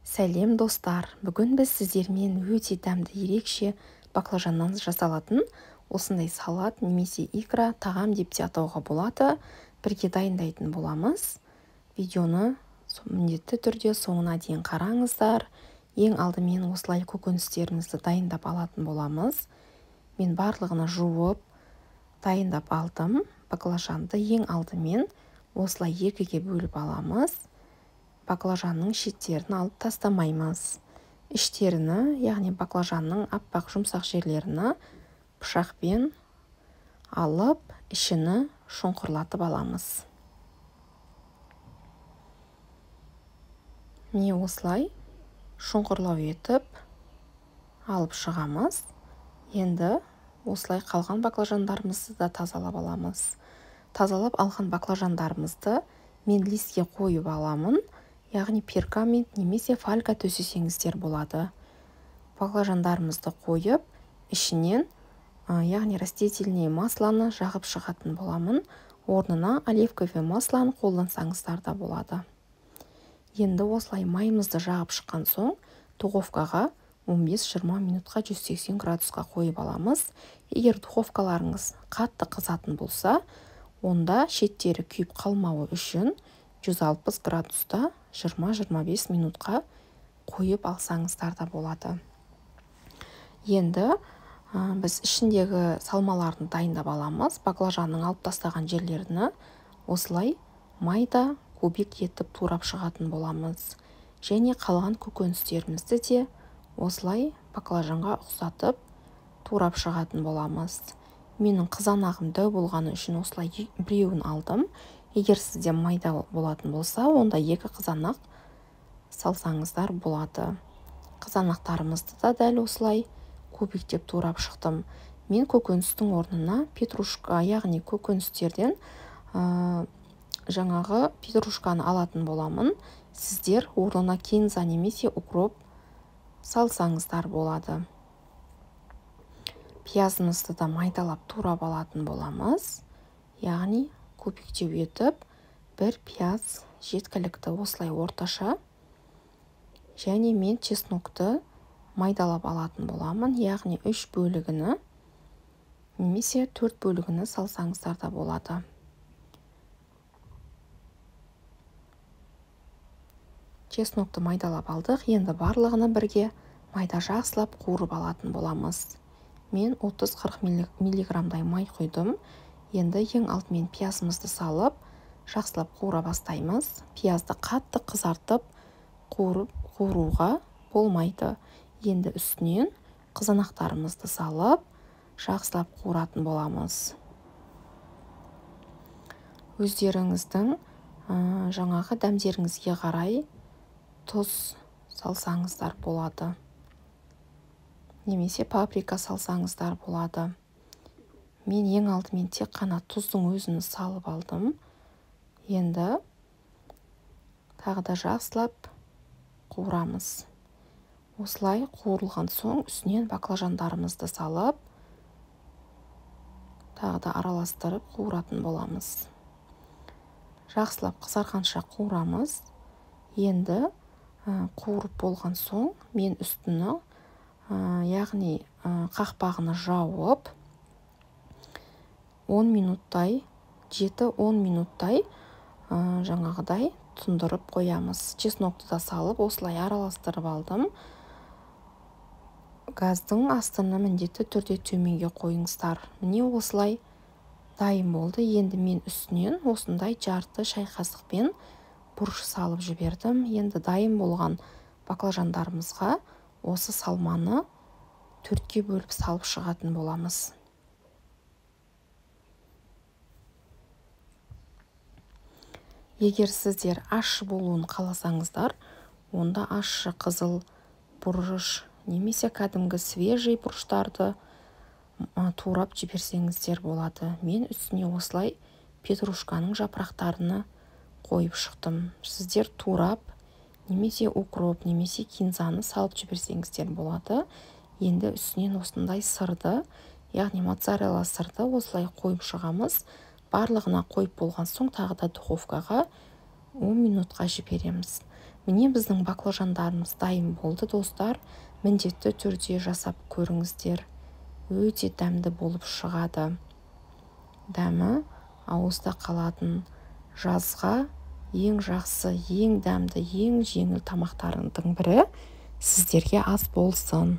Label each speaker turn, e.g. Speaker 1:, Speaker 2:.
Speaker 1: Сәлем достар, бүгін біз сіздермен өте дәмді ерекше баклажаннан жасалатын осындай салат немесе икра тағам деп те атауға болады. Бірге дайындайтын боламыз. Видеоны міндетті түрде соңына дейін қараңыздар. Ең алдымен осылай көкөністерімізді дайындап алатын боламыз. Мен барлығына жуып дайындап алдым. Баклажанды ең алдымен осылай екіге бөліп аламыз. Баклажанның шеттерін алып тастамаймыз. Іштеріні, яғни баклажанның аппақ жұмсақ жерлерін пышақпен алып, ішіні шұңқырлатып аламыз. Міне осылай шұңқырлау етіп алып шығамыз. Енді осылай қалған баклажандарымызды да тазалап аламыз. Тазалап алған баклажандарымызды мен листке қойып аламын. Яғни пергамент немесе фольга төсесеңіздер болады. Баклажандарымызды қойып, ішінен, яғни растительное маслоны жағып шығатын боламын. Орнына оливковое маслоны қолдансаңыздар да болады. Енді осылай майымызды жағып шыққан соң, духовкаға 15-20 минутқа 180 градусқа қойып аламыз. Егер духовкаларыңыз қатты қызатын болса, онда шеттері күйіп қалмауы үшін 160 градуста 20-25 минутқа қойып алсаңыздар да болады. Енді біз ішіндегі салмаларын дайындап аламыз. Баклажанның алып тастаған жерлерін осылай майда кубик етіп турап шығатын боламыз. Және қалған көкөністерімізді де осылай баклажанға ұқсатып турап шығатын боламыз. Менің қызанағым дәу болғаны үшін осылай біреуін алдым. Егер сізде майда болатын болса, онда 2 қызанақ салсаңыздар болады. Қызанақтарымызды да дәл осылай кубиктеп турап шықтым. Мен көкөністің орнына петрушка, яғни көкөністерден жаңағы петрушканы алатын боламын. Сіздер орнына кинза немесе укроп салсаңыздар болады. Пиязымызды да майдалап турап алатын боламыз. Яғни кубиктеп етіп, бір пияз жеткілікті осылай орташа. Және мен чеснокты майдалап алатын боламын. Яғни 3 бөлігіні немесе 4 бөлігіні салсаңыздар да болады. Чеснокты майдалап алдық. Енді барлығыны бірге майда жақсылап қуырып алатын боламыз. Мен 30-40 миллиграмдай май құйдым. Енді ең алдымен пиязымызды салып, жақсылап қуыра бастаймыз. Пиязды қатты қызартып, қуыруға болмайды. Енді үстінен қызанақтарымызды салып, жақсылап қуыратын боламыз. Өздеріңіздің жаңағы дәмдеріңізге қарай тұз салсаңыздар болады. Немесе паприка салсаңыздар болады. Мен ең алдымен тек қана тұздың өзін салып алдым. Енді тағы да жақсылап қуырамыз. Осылай қуырылған соң үстінен баклажандарымызды салып, тағы да араластырып қуыратын боламыз. Жақсылап қызарғанша қуырамыз. Енді қуырып болған соң мен үстіні, яғни қақпағын жауып 10 минуттай, 7-10 минуттай жаңағыдай тұндырып қоямыз. Чеснокты да салып, осылай араластырып алдым. Газдың астыны міндетті түрде төменге қойыңыздар. Міне осылай дайын болды. Енді мен үстінен осындай жарты шай қасықпен бұрыш салып жібердім. Енді дайын болған баклажандарымызға осы салманы 4-ке бөліп салып шығатын боламыз. Егер сіздер ащы болуын қаласаңыздар, онда ащы қызыл бұрыш немесе кәдімгі свежий бұрыштарды турап жіберсеңіздер болады. Мен үстіне осылай петрушканың жапырақтарını қойып шықтым. Сіздер турап немесе укроп немесе кинзаны салып жіберсеңіздер болады. Енді үстінен осындай сырды, яғни моцарелла сырды осылай қойып шығамыз. Барлығына қойып болған соң тағы да духовкаға 10 минутқа жібереміз. Міне біздің баклажандарымыз дайын болды достар. Міндетті түрде жасап көріңіздер. Өте дәмді болып шығады. Дәмі ауызда қалатын, жазға ең жақсы, ең дәмді, ең жеңіл тамақтарының бірі сіздерге ас болсын.